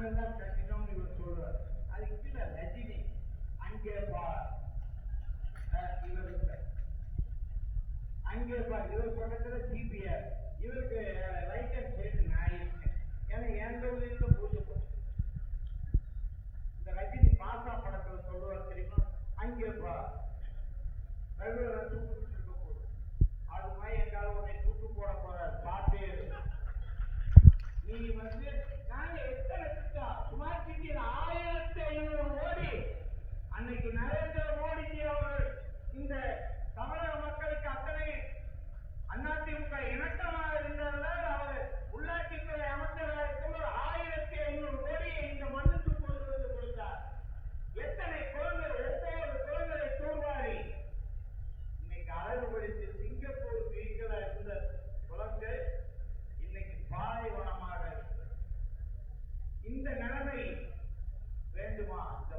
நாங்கள் தான் கட்டினோம்னு இவர் சொல்றார். அதுக்கு கீழே ரஜினி அங்கே பார், இவர் அங்கே பார், இவர் பக்கத்துல சிபிஆர், இவருக்கு ரைட் ஹேண்ட் சைடு நான் இருக்கேன். ஏன்னா என் தொகுதியில பூஜை போச்சு. இந்த ரஜினி பாசா படத்துல சொல்லுவார் தெரியுமா, அங்கே பார் ரகுவரன் தூக்கு இருக்க போகுது, அது மாதிரி எங்கால உன்னை தூக்கு போட போறார், பார்த்தே நீ வந்து நாங்க எத்தனை திட்டம் சுமார் சிட்டியில் 1500 கோடி அன்னைக்கு நரேந்திர மோடிஜி அவர்கள் இந்த தமிழக மக்களுக்கு அத்தனை அதிமுக இணக்கமாக இருந்ததால் அவர் உள்ளாட்சித்துறை அமைச்சராக இருக்கும்போது 1500 கோடியை இந்த மண்ணுக்கு கொண்டு வந்து கொடுத்தார். எத்தனை குளங்கள், ஒவ்வொரு குளங்களை தூர்வாரி இன்னைக்கு அழகுபடுத்தி சிங்கப்பூர் வீட்டில் இருந்த குளங்கள் இன்னைக்கு பாலைவனமாக இருக்கு. இந்த நிலைமை வேண்டுமா இந்த